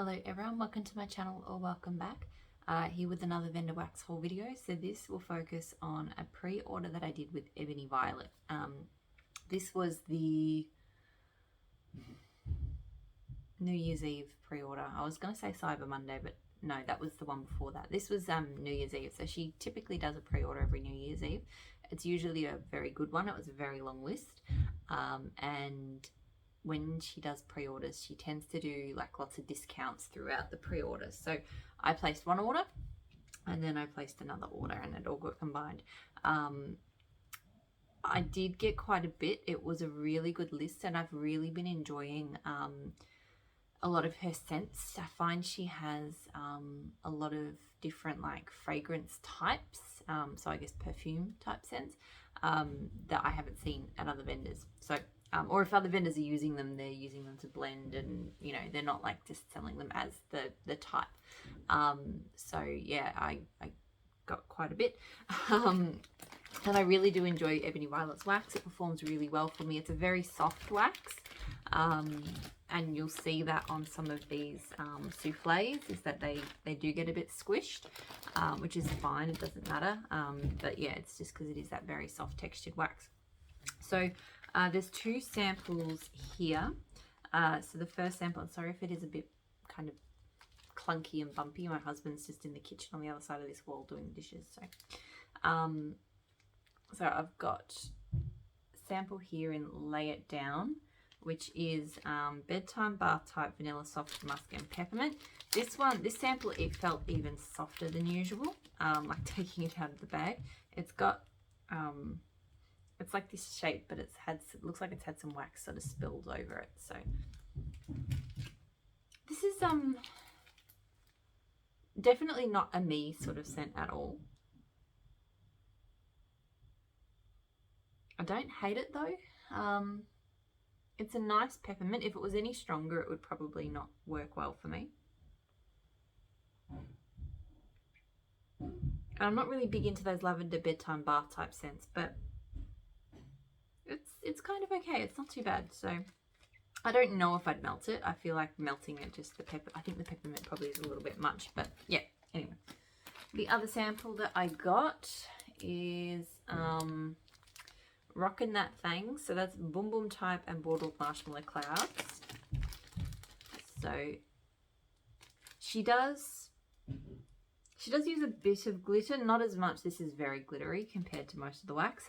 Hello everyone, welcome to my channel or welcome back. Here with another vendor wax haul video. So this will focus on a pre-order that I did with Ebony Violet. This was the New Year's Eve pre-order. I was going to say Cyber Monday, but no, that was the one before that. This was New Year's Eve. So she typically does a pre-order every New Year's Eve. It's usually a very good one. It was a very long list. And when she does pre-orders, she tends to do like lots of discounts throughout the pre-orders. So I placed one order and then I placed another order and it all got combined. I did get quite a bit. It was a really good list and I've really been enjoying a lot of her scents. I find she has a lot of different like fragrance types, so I guess perfume type scents that I haven't seen at other vendors. So or if other vendors are using them, they're using them to blend, and you know, they're not like just selling them as the type. So yeah, I got quite a bit. And I really do enjoy Ebony Violet's wax. It performs really well for me. It's a very soft wax. And you'll see that on some of these souffles, is that they do get a bit squished, which is fine, it doesn't matter. But yeah, it's just because it is that very soft textured wax. So there's two samples here. So the first sample, I'm sorry if it is a bit kind of clunky and bumpy. My husband's just in the kitchen on the other side of this wall doing the dishes. So, so I've got a sample here in Lay It Down, which is bedtime bath type vanilla soft musk and peppermint. This sample, it felt even softer than usual, like taking it out of the bag. It's got it's like this shape, but it looks like it's had some wax sort of spilled over it. So this is definitely not a me sort of scent at all. I don't hate it though. It's a nice peppermint. If it was any stronger, it would probably not work well for me. And I'm not really big into those lavender bedtime bath type scents, but it's kind of okay. It's not too bad. So I don't know if I'd melt it. I feel like melting it, just the pepper. I think the peppermint probably is a little bit much, but yeah. Anyway, the other sample that I got is Rockin' That Thing. So that's Boom Boom Type and Boardwalk Marshmallow Clouds. So she does use a bit of glitter, not as much. This is very glittery compared to most of the wax.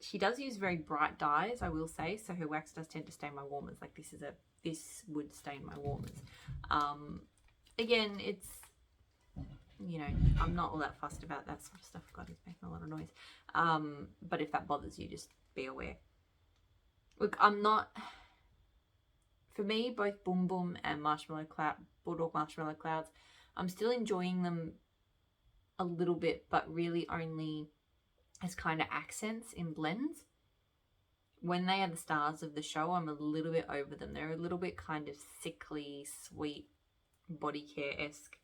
She does use very bright dyes, I will say. So her wax does tend to stain my warmers. Like this would stain my warmers. Again, it's, you know, I'm not all that fussed about that sort of stuff. God, he's making a lot of noise. But if that bothers you, just be aware. Look, for me, both Boom Boom and Boardwalk Marshmallow Clouds, I'm still enjoying them a little bit, but really only as kind of accents in blends. When they are the stars of the show, I'm a little bit over them. They're a little bit kind of sickly, sweet, body care-esque.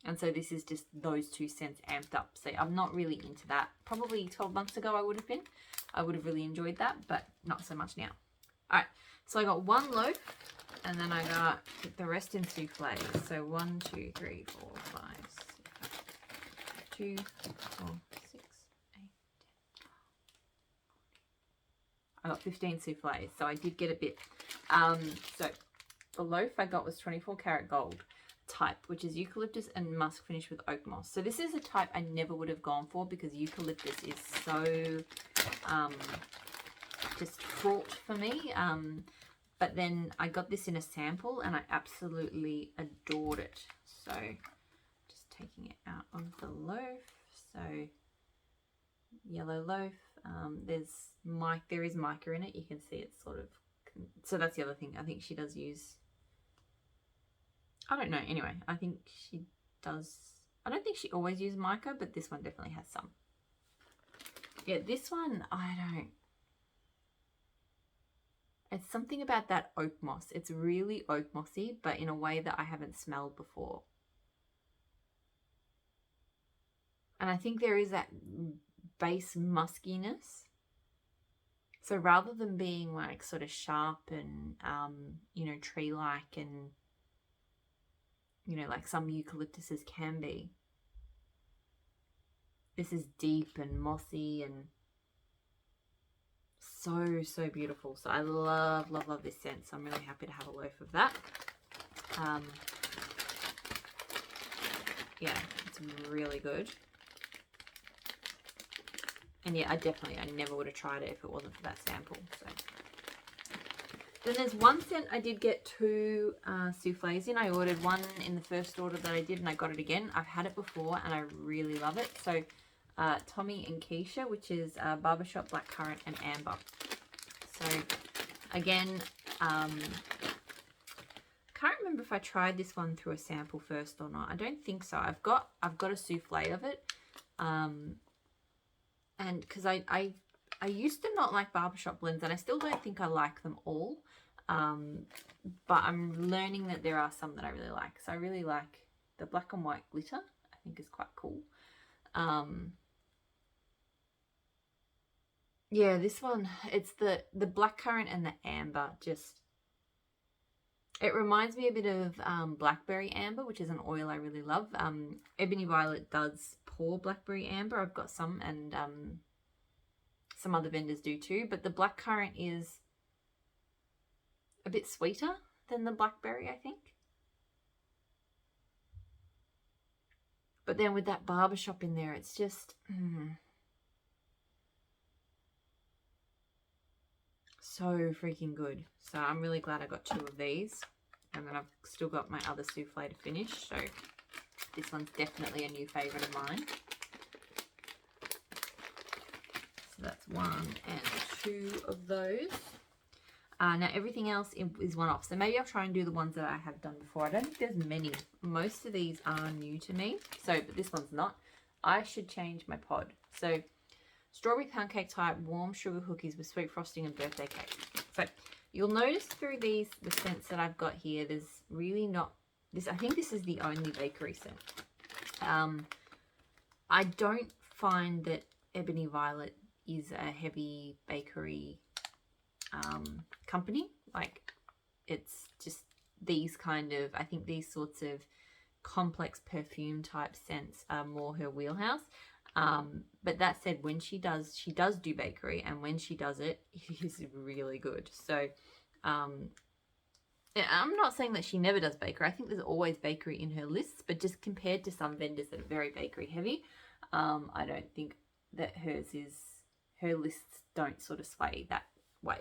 And so this is just those two scents amped up. So I'm not really into that. Probably 12 months ago I would have been. I would have really enjoyed that, but not so much now. All right, so I got one loaf and then I got the rest in souffles. So 1, 2, 3, 4, 5, 6, 2, 4, 6, 8, 10. I got 15 souffles, so I did get a bit. So the loaf I got was 24 karat gold type, which is eucalyptus and musk finished with oak moss. So this is a type I never would have gone for because eucalyptus is so just fraught for me. But then I got this in a sample and I absolutely adored it. So just taking it out of the loaf. So yellow loaf. There is mica in it. You can see it's sort of, so that's the other thing. I think she does use, I don't know. Anyway, I think she does. I don't think she always uses mica, but this one definitely has some. Yeah, this one, I don't. It's something about that oak moss. It's really oak mossy, but in a way that I haven't smelled before. And I think there is that base muskiness. So rather than being like sort of sharp and, you know, tree-like and you know, like some eucalyptuses can be. This is deep and mossy and so beautiful. So I love this scent. So I'm really happy to have a loaf of that. Yeah, it's really good. And yeah, I never would have tried it if it wasn't for that sample. So then there's one scent I did get 2 souffles in. I ordered one in the first order that I did, and I got it again. I've had it before and I really love it. So Tommy and Keisha, which is Barbershop, Blackcurrant and Amber. So again, can't remember if I tried this one through a sample first or not. I don't think so. I've got a souffle of it, and because I used to not like Barbershop blends, and I still don't think I like them all, but I'm learning that there are some that I really like. So I really like the black and white glitter. I think is quite cool. Yeah, this one, it's the blackcurrant and the amber. Just, it reminds me a bit of blackberry amber, which is an oil I really love. Ebony Violet does pour blackberry amber. I've got some, and some other vendors do too. But the blackcurrant is a bit sweeter than the blackberry, I think. But then with that Barbershop in there, it's just so freaking good. So I'm really glad I got 2 of these. And then I've still got my other souffle to finish. So this one's definitely a new favourite of mine. So that's 1 and 2 of those. Now everything else is one-off. So maybe I'll try and do the ones that I have done before. I don't think there's many. Most of these are new to me. So, but this one's not. I should change my pod. So strawberry pound cake type, warm sugar cookies with sweet frosting and birthday cake. So you'll notice through the scents that I've got here, there's really not this. I think this is the only bakery scent. I don't find that Ebony Violet is a heavy bakery company. Like, it's just these kind of, I think these sorts of complex perfume type scents are more her wheelhouse. But that said, when she does do bakery, and when she does it, it is really good. So I'm not saying that she never does bakery. I think there's always bakery in her lists, but just compared to some vendors that are very bakery heavy, I don't think that her lists don't sort of sway that way.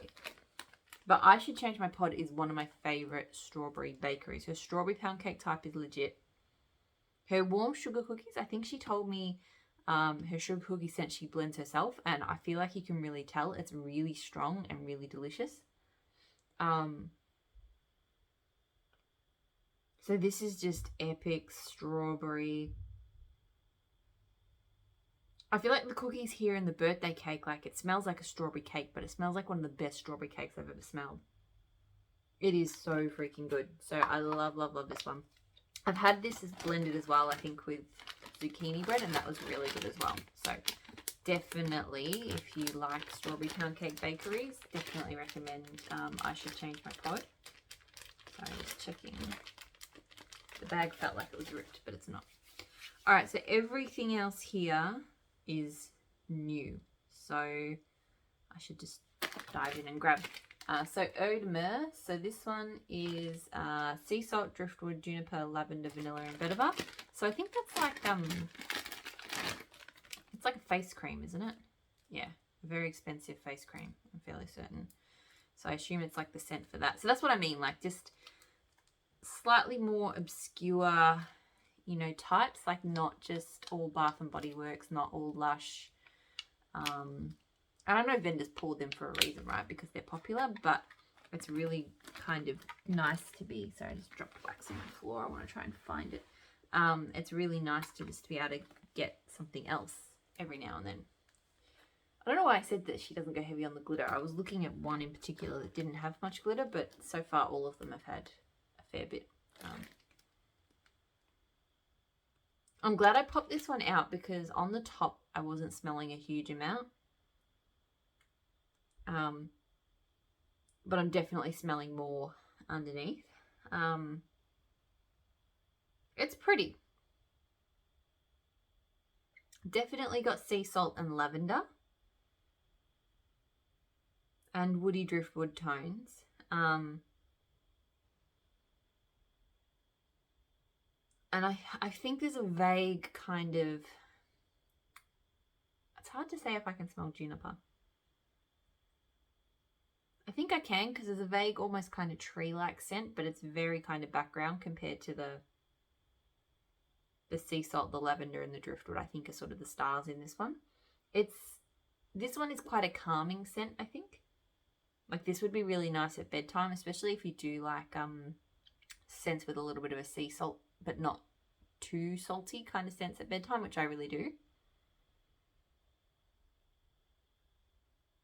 But I Should Change My Pod is one of my favorite strawberry bakeries. Her strawberry pound cake type is legit. Her warm sugar cookies, I think she told me her sugar cookie scent she blends herself, and I feel like you can really tell it's really strong and really delicious. So this is just epic strawberry. I feel like the cookies here and the birthday cake, like, it smells like a strawberry cake, but it smells like one of the best strawberry cakes I've ever smelled. It is so freaking good. So I love this one. I've had this as blended as well, I think, with zucchini bread, and that was really good as well. So definitely, if you like strawberry pound cake bakeries, definitely recommend I Should Change My Pod. So I'm just checking. The bag felt like it was ripped, but it's not. All right, so everything else here is new. So I should just dive in and grab. So Eau De Mer. So this one is sea salt, driftwood, juniper, lavender, vanilla, and vetiver. So I think that's like it's like a face cream, isn't it? Yeah, a very expensive face cream, I'm fairly certain. So I assume it's like the scent for that. So that's what I mean, like just slightly more obscure, you know, types, like not just all Bath and Body Works, not all Lush. I don't know, vendors pulled them for a reason, right? Because they're popular, but it's really kind of nice to be. Sorry, I just dropped wax on the floor. I want to try and find it. It's really nice to just be able to get something else every now and then. I don't know why I said that she doesn't go heavy on the glitter. I was looking at one in particular that didn't have much glitter, but so far all of them have had a fair bit. I'm glad I popped this one out because on the top I wasn't smelling a huge amount. But I'm definitely smelling more underneath. It's pretty. Definitely got sea salt and lavender. And woody driftwood tones. And I think there's a vague kind of, it's hard to say if I can smell juniper. I think I can, because there's a vague, almost kind of tree-like scent, but it's very kind of background compared to the sea salt, the lavender, and the driftwood. I think are sort of the stars in this one. This one is quite a calming scent, I think. Like, this would be really nice at bedtime, especially if you do like scents with a little bit of a sea salt, but not too salty kind of scents at bedtime, which I really do.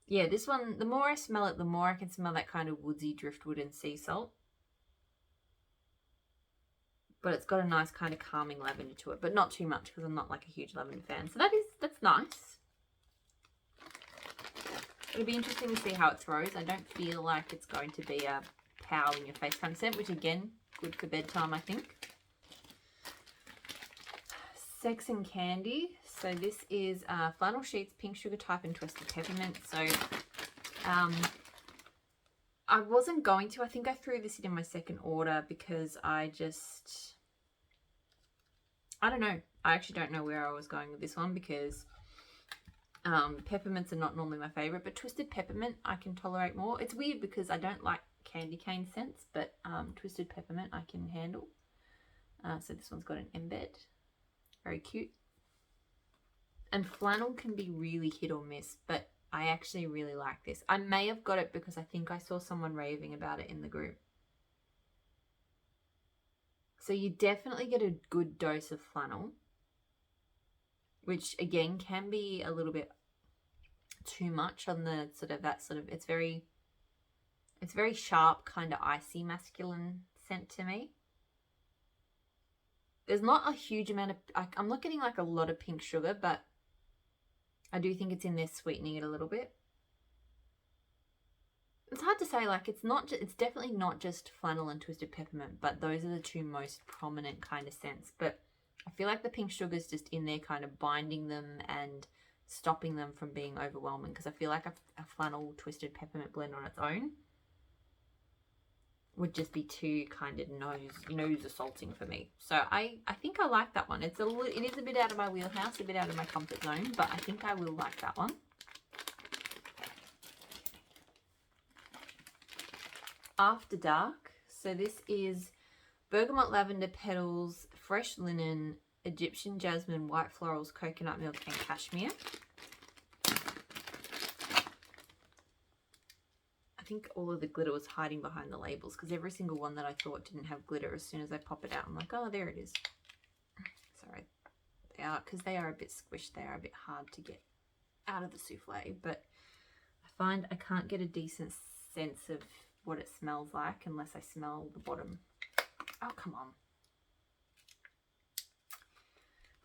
Yeah, this one, the more I smell it, the more I can smell that kind of woodsy driftwood and sea salt. But it's got a nice kind of calming lavender to it, but not too much because I'm not like a huge lavender fan. So that's nice. It'll be interesting to see how it throws. I don't feel like it's going to be a pow in your face kind of scent, which again, good for bedtime, I think. Sex and Candy. So this is flannel sheets, pink sugar type, and twisted peppermint. So I wasn't going to. I think I threw this in my second order because I don't know. I actually don't know where I was going with this one because peppermints are not normally my favorite, but twisted peppermint I can tolerate more. It's weird because I don't like candy cane scents, but twisted peppermint I can handle. So this one's got an embed. Very cute. And flannel can be really hit or miss, but I actually really like this. I may have got it because I think I saw someone raving about it in the group. So you definitely get a good dose of flannel, which again can be a little bit too much on the it's very sharp, kind of icy masculine scent to me. There's not a huge amount of, I'm not getting like a lot of pink sugar, but I do think it's in there sweetening it a little bit. It's hard to say, like, it's definitely not just flannel and twisted peppermint, but those are the two most prominent kind of scents. But I feel like the pink sugar is just in there kind of binding them and stopping them from being overwhelming, because I feel like a flannel twisted peppermint blend on its own would just be too kind of nose assaulting for me. So I think I like that one. It is a bit out of my wheelhouse, a bit out of my comfort zone, but I think I will like that one. After Dark. So this is bergamot, lavender petals, fresh linen, Egyptian jasmine, white florals, coconut milk, and cashmere. I think all of the glitter was hiding behind the labels, because every single one that I thought didn't have glitter, as soon as I pop it out, I'm like, oh, there it is. Sorry. Because they are a bit squished. They are a bit hard to get out of the souffle, but I find I can't get a decent sense of what it smells like unless I smell the bottom. Oh, come on.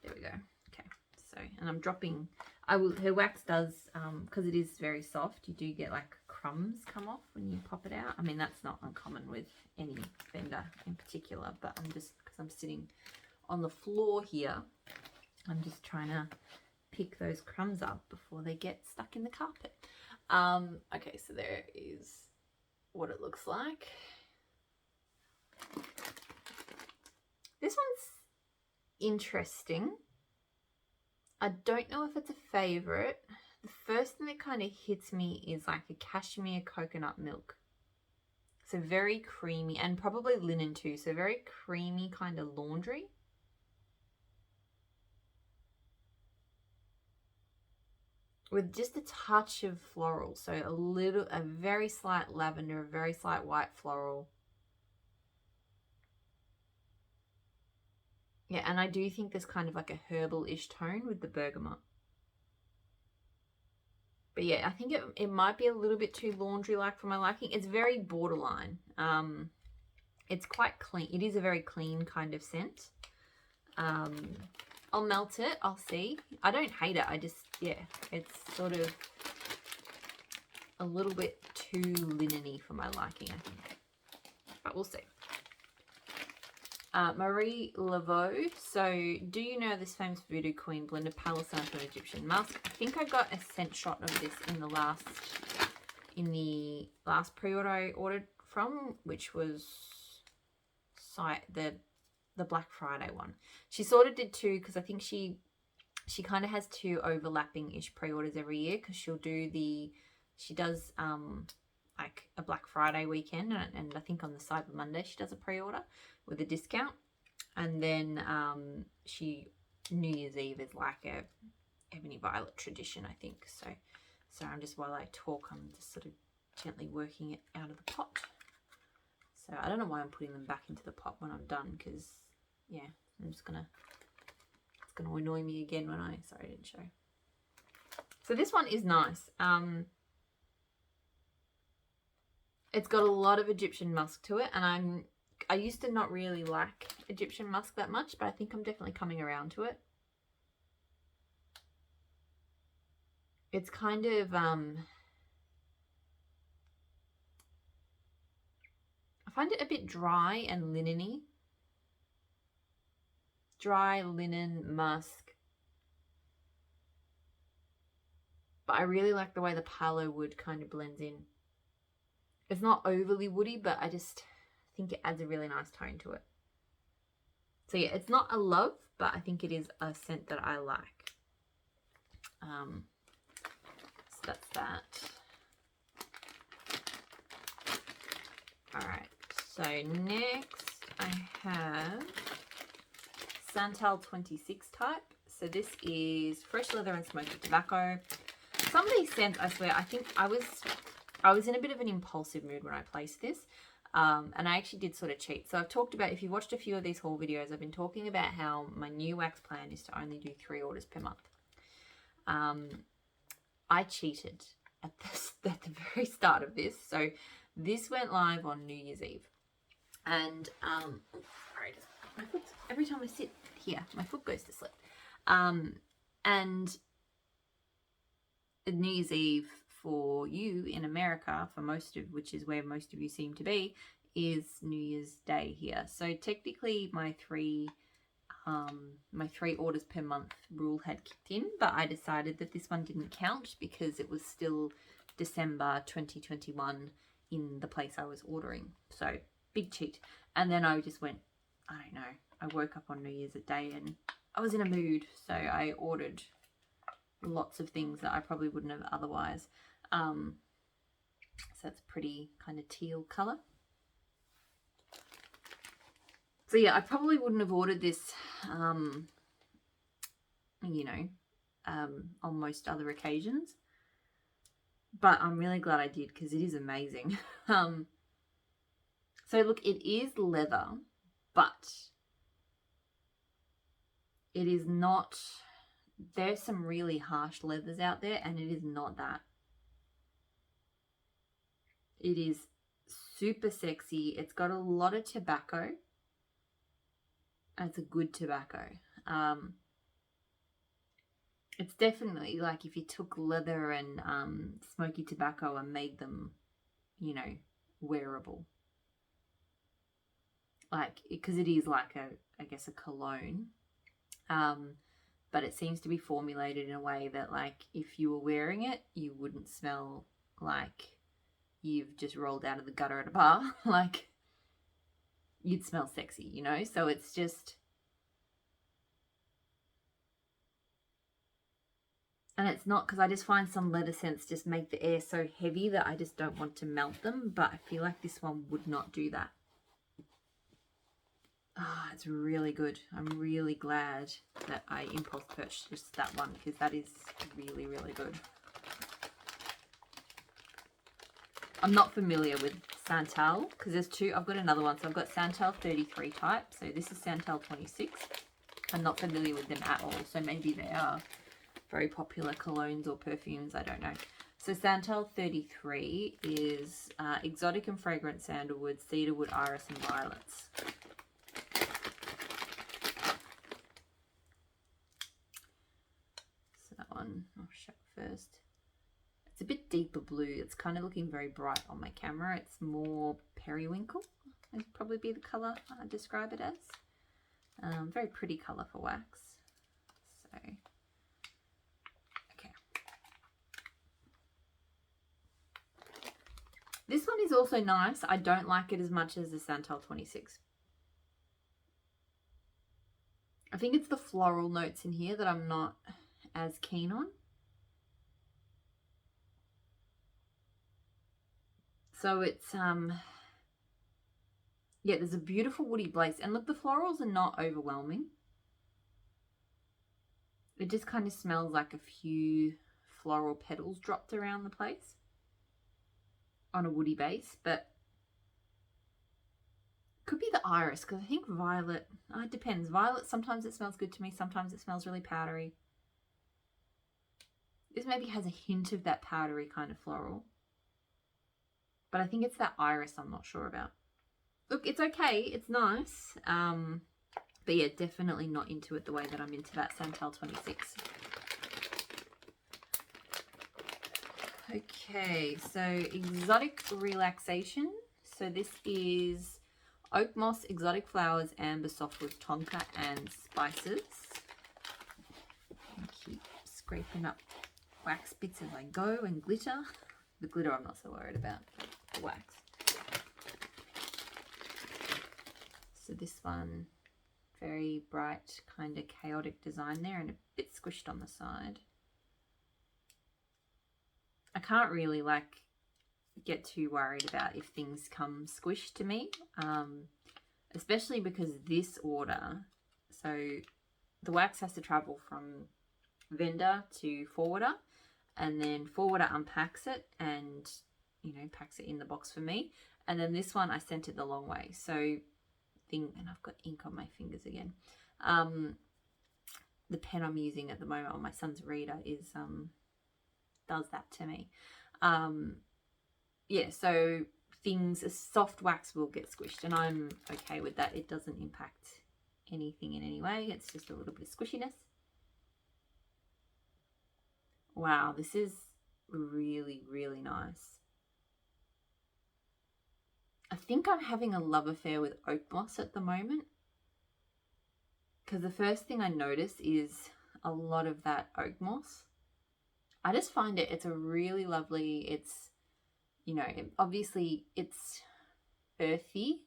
There we go. Okay. So, and I'm dropping, her wax does, because it is very soft, you do get like crumbs come off when you pop it out. I mean, that's not uncommon with any vendor in particular, but I'm just, because I'm sitting on the floor here, I'm just trying to pick those crumbs up before they get stuck in the carpet. Okay, so there is what it looks like. This one's interesting. I don't know if it's a favorite. The first thing that kind of hits me is like a cashmere coconut milk. So very creamy, and probably linen too. So very creamy kind of laundry. With just a touch of floral. So a very slight lavender, a very slight white floral. Yeah, and I do think there's kind of like a herbal-ish tone with the bergamot. But yeah, I think it might be a little bit too laundry-like for my liking. It's very borderline. It's quite clean. It is a very clean kind of scent. I'll melt it. I'll see. I don't hate it. I just, yeah, it's sort of a little bit too linen-y for my liking, I think. But we'll see. Marie Laveau. So, do you know this famous voodoo queen blended Palo Santo and Egyptian musk? I think I got a scent shot of this in the last pre-order I ordered from, which was the Black Friday one. She sort of did two, because I think she kind of has two overlapping-ish pre-orders every year, because she does like a Black Friday weekend, and I think on the Cyber Monday she does a pre-order with a discount, and then New Year's Eve is like a Ebony Violet tradition, I think. So I'm just, while I talk, I'm just sort of gently working it out of the pot. So I don't know why I'm putting them back into the pot when I'm done, because yeah, it's gonna annoy me again when sorry, I didn't show. So this one is nice. It's got a lot of Egyptian musk to it, and I used to not really like Egyptian musk that much, but I think I'm definitely coming around to it. It's kind of I find it a bit dry and linen-y. Dry linen musk. But I really like the way the Palo wood kind of blends in. It's not overly woody, but I just think it adds a really nice tone to it. So yeah, it's not a love, but I think it is a scent that I like. So that's that. Alright, so next I have Santel 26 type. So this is fresh leather and smoky tobacco. Some of these scents, I swear, I think I was in a bit of an impulsive mood when I placed this. And I actually did sort of cheat. So I've talked about, if you watched a few of these haul videos, I've been talking about how my new wax plan is to only do 3 orders per month. I cheated at the very start of this. So this went live on New Year's Eve. And, sorry, my foot, every time I sit here, my foot goes to sleep. And New Year's Eve for you in America, which is where most of you seem to be, is New Year's Day here. So technically my three orders per month rule had kicked in, but I decided that this one didn't count because it was still December 2021 in the place I was ordering. So big cheat. And then I just went, I don't know, I woke up on New Year's Day and I was in a mood, so I ordered lots of things that I probably wouldn't have otherwise. So that's pretty kind of teal color. So yeah, I probably wouldn't have ordered this, you know, on most other occasions, but I'm really glad I did because it is amazing. So look, it is leather, but it is not, there's some really harsh leathers out there, and it is not that. It is super sexy. It's got a lot of tobacco. And it's a good tobacco. It's definitely like if you took leather and smoky tobacco and made them, you know, wearable. Like, because it is like I guess a cologne. But it seems to be formulated in a way that, like, if you were wearing it, you wouldn't smell like you've just rolled out of the gutter at a bar. Like, you'd smell sexy, you know? So it's just, and it's not, because I just find some leather scents just make the air so heavy that I just don't want to melt them, but I feel like this one would not do that. Ah, it's really good. I'm really glad that I impulse purchased that one, because that is really, really good. I'm not familiar with Santel because there's two. I've got another one. So I've got Santel 33 type. So this is Santel 26. I'm not familiar with them at all. So maybe they are very popular colognes or perfumes. I don't know. So Santel 33 is exotic and fragrant sandalwood, cedarwood, iris, and violets. So that one I'll show first. It's a bit deeper blue. It's kind of looking very bright on my camera. It's more periwinkle would probably be the colour I describe it as. Very pretty colour for wax. So, okay. This one is also nice. I don't like it as much as the Santel 26. I think it's the floral notes in here that I'm not as keen on. So it's, yeah, there's a beautiful woody base. And look, the florals are not overwhelming. It just kind of smells like a few floral petals dropped around the place on a woody base, but could be the iris, because I think violet, it depends. Violet, sometimes it smells good to me, sometimes it smells really powdery. This maybe has a hint of that powdery kind of floral, but I think it's that iris I'm not sure about. Look, it's okay, it's nice, but yeah, definitely not into it the way that I'm into that Santel 26. Okay, so Exotic Relaxation. So this is oak moss, exotic flowers, amber softwood, tonka, and spices. I keep scraping up wax bits as I go, and glitter. The glitter I'm not so worried about, the wax. So this one, very bright, kind of chaotic design there, and a bit squished on the side. I can't really get too worried about if things come squished to me, especially because this order, so the wax has to travel from vendor to forwarder, and then forwarder unpacks it and, you know, packs it in the box for me, and then this one I sent it the long way. So and I've got ink on my fingers again. The pen I'm using at the moment on my son's reader is does that to me. Yeah, so a soft wax will get squished, and I'm okay with that. It doesn't impact anything in any way. It's just a little bit of squishiness. Wow, this is really, really nice. I think I'm having a love affair with oak moss at the moment, because the first thing I notice is a lot of that oak moss. I just find it's a really lovely, it's, you know, obviously it's earthy,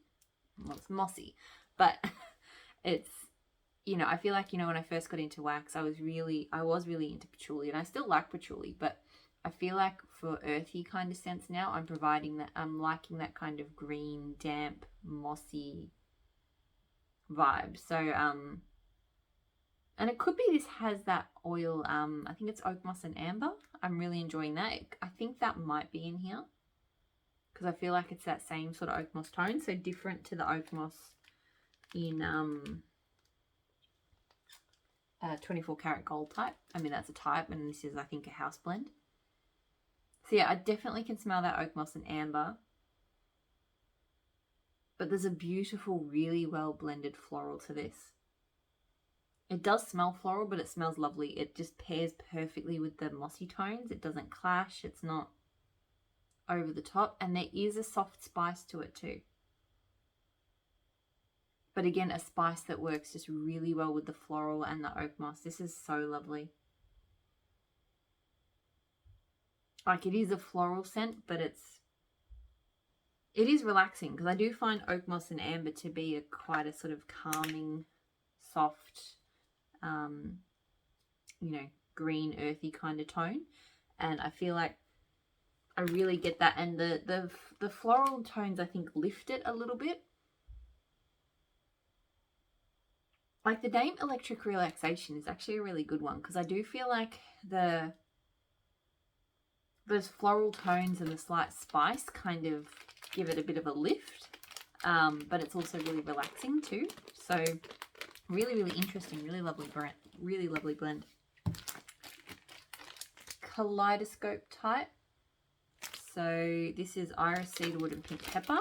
well, it's mossy, but it's, you know, I feel like, you know, when I first got into wax, I was really into patchouli, and I still like patchouli, but I feel like for earthy kind of scents now, I'm liking that kind of green, damp, mossy vibe. So, and it could be this has that oil, I think it's oak moss and amber. I'm really enjoying that. I think that might be in here, because I feel like it's that same sort of oak moss tone, so different to the oak moss in 24 karat gold type. I mean, that's a type, and this is, I think, a house blend. So yeah, I definitely can smell that oak moss and amber, but there's a beautiful, really well blended floral to this. It does smell floral, but it smells lovely. It just pairs perfectly with the mossy tones. It doesn't clash. It's not over the top. And there is a soft spice to it too. But again, a spice that works just really well with the floral and the oak moss. This is so lovely. Like, it is a floral scent, but it is relaxing, because I do find oak moss and amber to be quite a sort of calming, soft, you know, green, earthy kind of tone. And I feel like I really get that. And the floral tones, I think, lift it a little bit. Like, the Dame Electric Relaxation is actually a really good one, because I do feel like those floral tones and the slight spice kind of give it a bit of a lift, but it's also really relaxing too. So really, really interesting, really lovely blend. Kaleidoscope type. So this is iris, cedarwood, and pink pepper.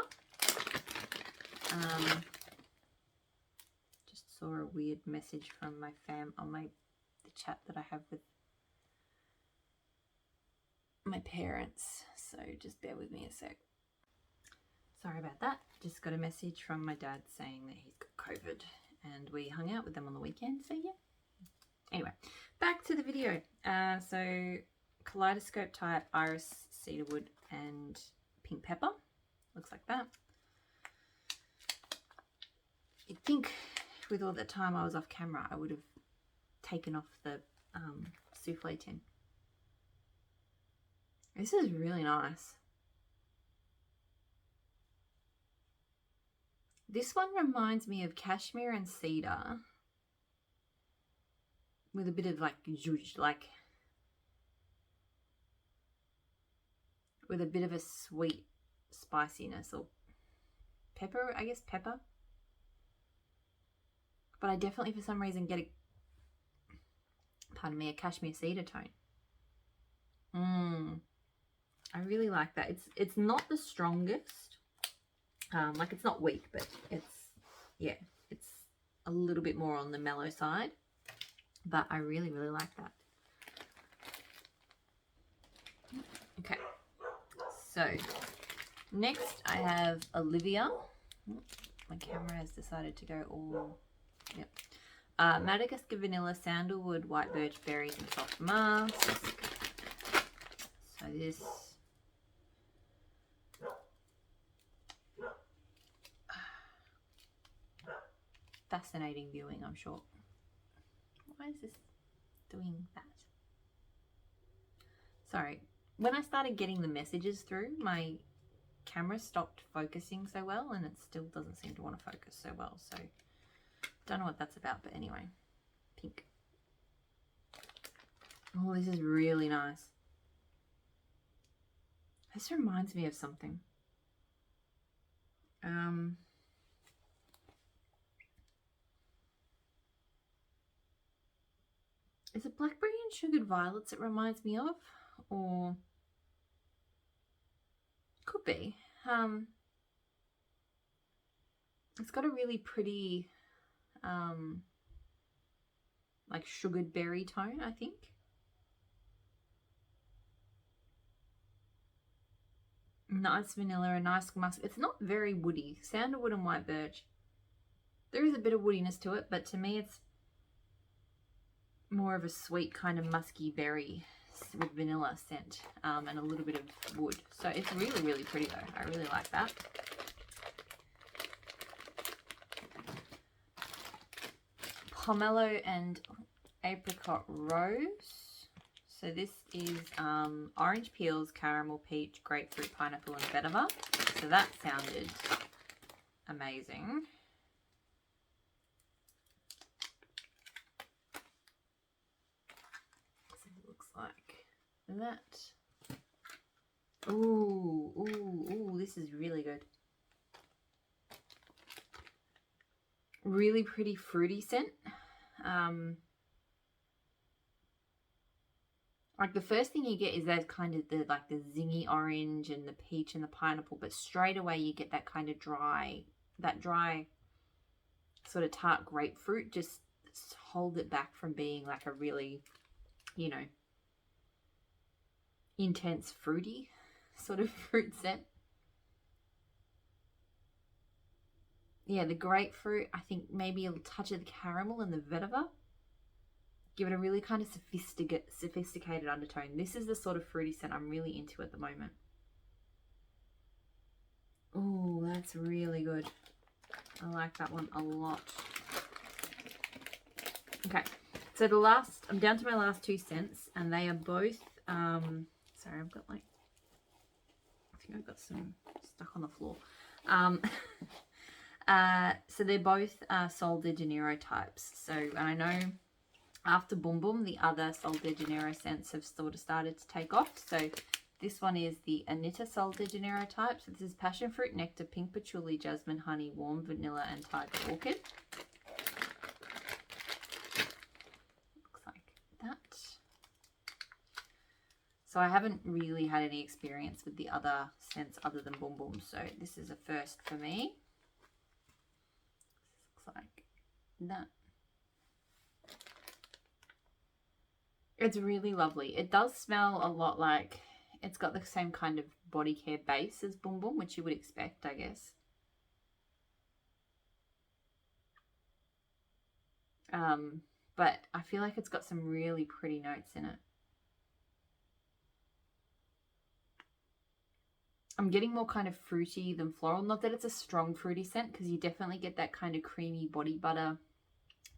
Just saw a weird message from my fam on the chat that I have with my parents, so just bear with me a sec. Sorry about that. Just got a message from my dad saying that he's got COVID and we hung out with them on the weekend. So yeah. Anyway, back to the video. So Kaleidoscope type, iris, cedarwood, and pink pepper. Looks like that. You'd think with all the time I was off camera, I would have taken off the souffle tin. This is really nice. This one reminds me of cashmere and cedar with a bit of like zhuzh, like with a bit of a sweet spiciness, or pepper, I guess pepper. But I definitely for some reason get a cashmere cedar tone. I really like that. It's not the strongest. Like it's not weak, but it's a little bit more on the mellow side. But I really, really like that. Okay. So next I have Olivia. My camera has decided to go all, yep. Madagascar vanilla, sandalwood, white birch berries, and soft musk. So this fascinating viewing, I'm sure. Why is this doing that? Sorry. When I started getting the messages through, my camera stopped focusing so well, and it still doesn't seem to want to focus so well. So, don't know what that's about, but anyway. Pink. Oh, this is really nice. This reminds me of something. Is it blackberry and sugared violets it reminds me of? Or could be. It's got a really pretty like sugared berry tone, I think. Nice vanilla, a nice musk. It's not very woody. Sandalwood and white birch. There is a bit of woodiness to it, but to me it's more of a sweet kind of musky berry with vanilla scent, and a little bit of wood. So it's really, really pretty though. I really like that. Pomelo and apricot rose. So this is orange peels, caramel, peach, grapefruit, pineapple, and vetiver. So that sounded amazing. So it looks like that. Ooh, ooh, ooh, this is really good. Really pretty fruity scent. Like the first thing you get is that kind of the zingy orange and the peach and the pineapple, but straight away you get that kind of dry sort of tart grapefruit. Just hold it back from being like a really, you know, intense fruity sort of fruit scent. Yeah, the grapefruit, I think maybe a touch of the caramel and the vetiver. Give it a really kind of sophisticated undertone. This is the sort of fruity scent I'm really into at the moment. Oh, that's really good. I like that one a lot. Okay, so I'm down to my last two scents, and they are both, sorry, I've got like, I think I've got some stuck on the floor. So they're both Sol de Janeiro types. So, and I know after Boom Boom, the other Sol de Janeiro scents have sort of started to take off. So this one is the Anita Sol de Janeiro type. So this is passion fruit, nectar, pink patchouli, jasmine, honey, warm vanilla, and tiger orchid. Looks like that. So I haven't really had any experience with the other scents other than Boom Boom. So this is a first for me. This looks like that. It's really lovely. It does smell a lot like, it's got the same kind of body care base as Boom Boom, which you would expect, I guess. But I feel like it's got some really pretty notes in it. I'm getting more kind of fruity than floral. Not that it's a strong fruity scent, because you definitely get that kind of creamy body butter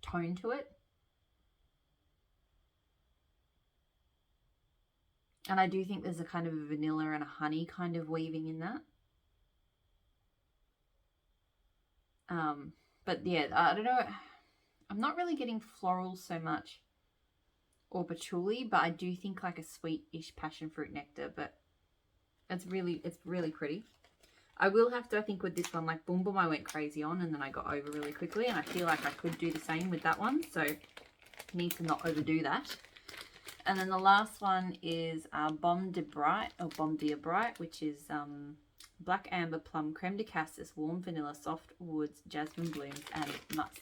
tone to it. And I do think there's a kind of a vanilla and a honey kind of weaving in that. But yeah, I don't know. I'm not really getting floral so much, or patchouli, but I do think like a sweet-ish passion fruit nectar. But it's really pretty. I will have to, I think with this one, like Boom Boom I went crazy on, and then I got over really quickly, and I feel like I could do the same with that one, so need to not overdo that. And then the last one is Baume de Bright, or Baume de Bright, which is black amber, plum, creme de cassis, warm vanilla, soft woods, jasmine blooms, and musk.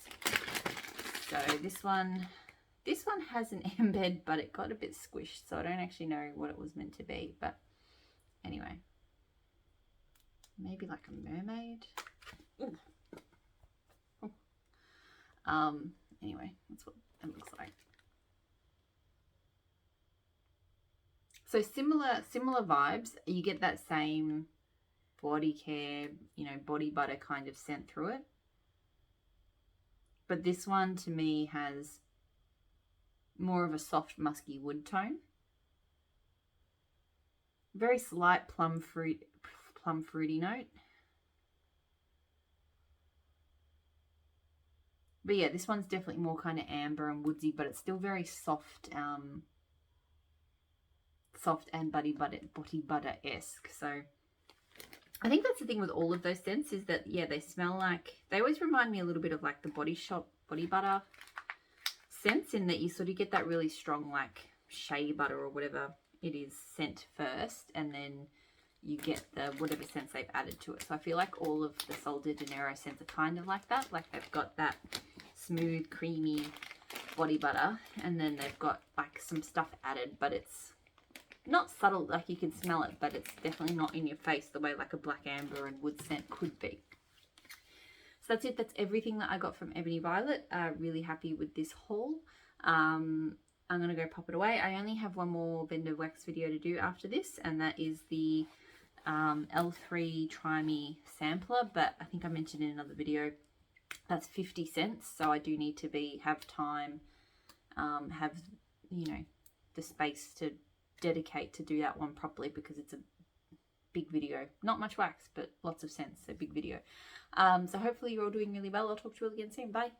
So this one has an embed, but it got a bit squished, so I don't actually know what it was meant to be. But anyway, maybe like a mermaid. Ooh. Anyway, that's what it looks like. So similar vibes. You get that same body care, you know, body butter kind of scent through it. But this one to me has more of a soft musky wood tone. Very slight plum fruity note. But yeah, this one's definitely more kind of amber and woodsy, but it's still very soft, soft and body butter-esque. So I think that's the thing with all of those scents, is that, yeah, they smell like, they always remind me a little bit of like the Body Shop body butter scents, in that you sort of get that really strong like shea butter or whatever it is scent first, and then you get the whatever scents they've added to it. So I feel like all of the Sol de Janeiro scents are kind of like that. Like they've got that smooth, creamy body butter, and then they've got like some stuff added, but it's not subtle, like you can smell it, but it's definitely not in your face the way like a black amber and wood scent could be. So that's it. That's everything that I got from Ebony Violet. Really happy with this haul. I'm going to go pop it away. I only have one more vendor wax video to do after this, and that is the L3 Try Me sampler, but I think I mentioned in another video that's 50 cents, so I do need to have time, have, you know, the space to dedicate to do that one properly, because it's a big video. Not much wax, but lots of scents, so big video. So hopefully you're all doing really well. I'll talk to you all again soon. Bye.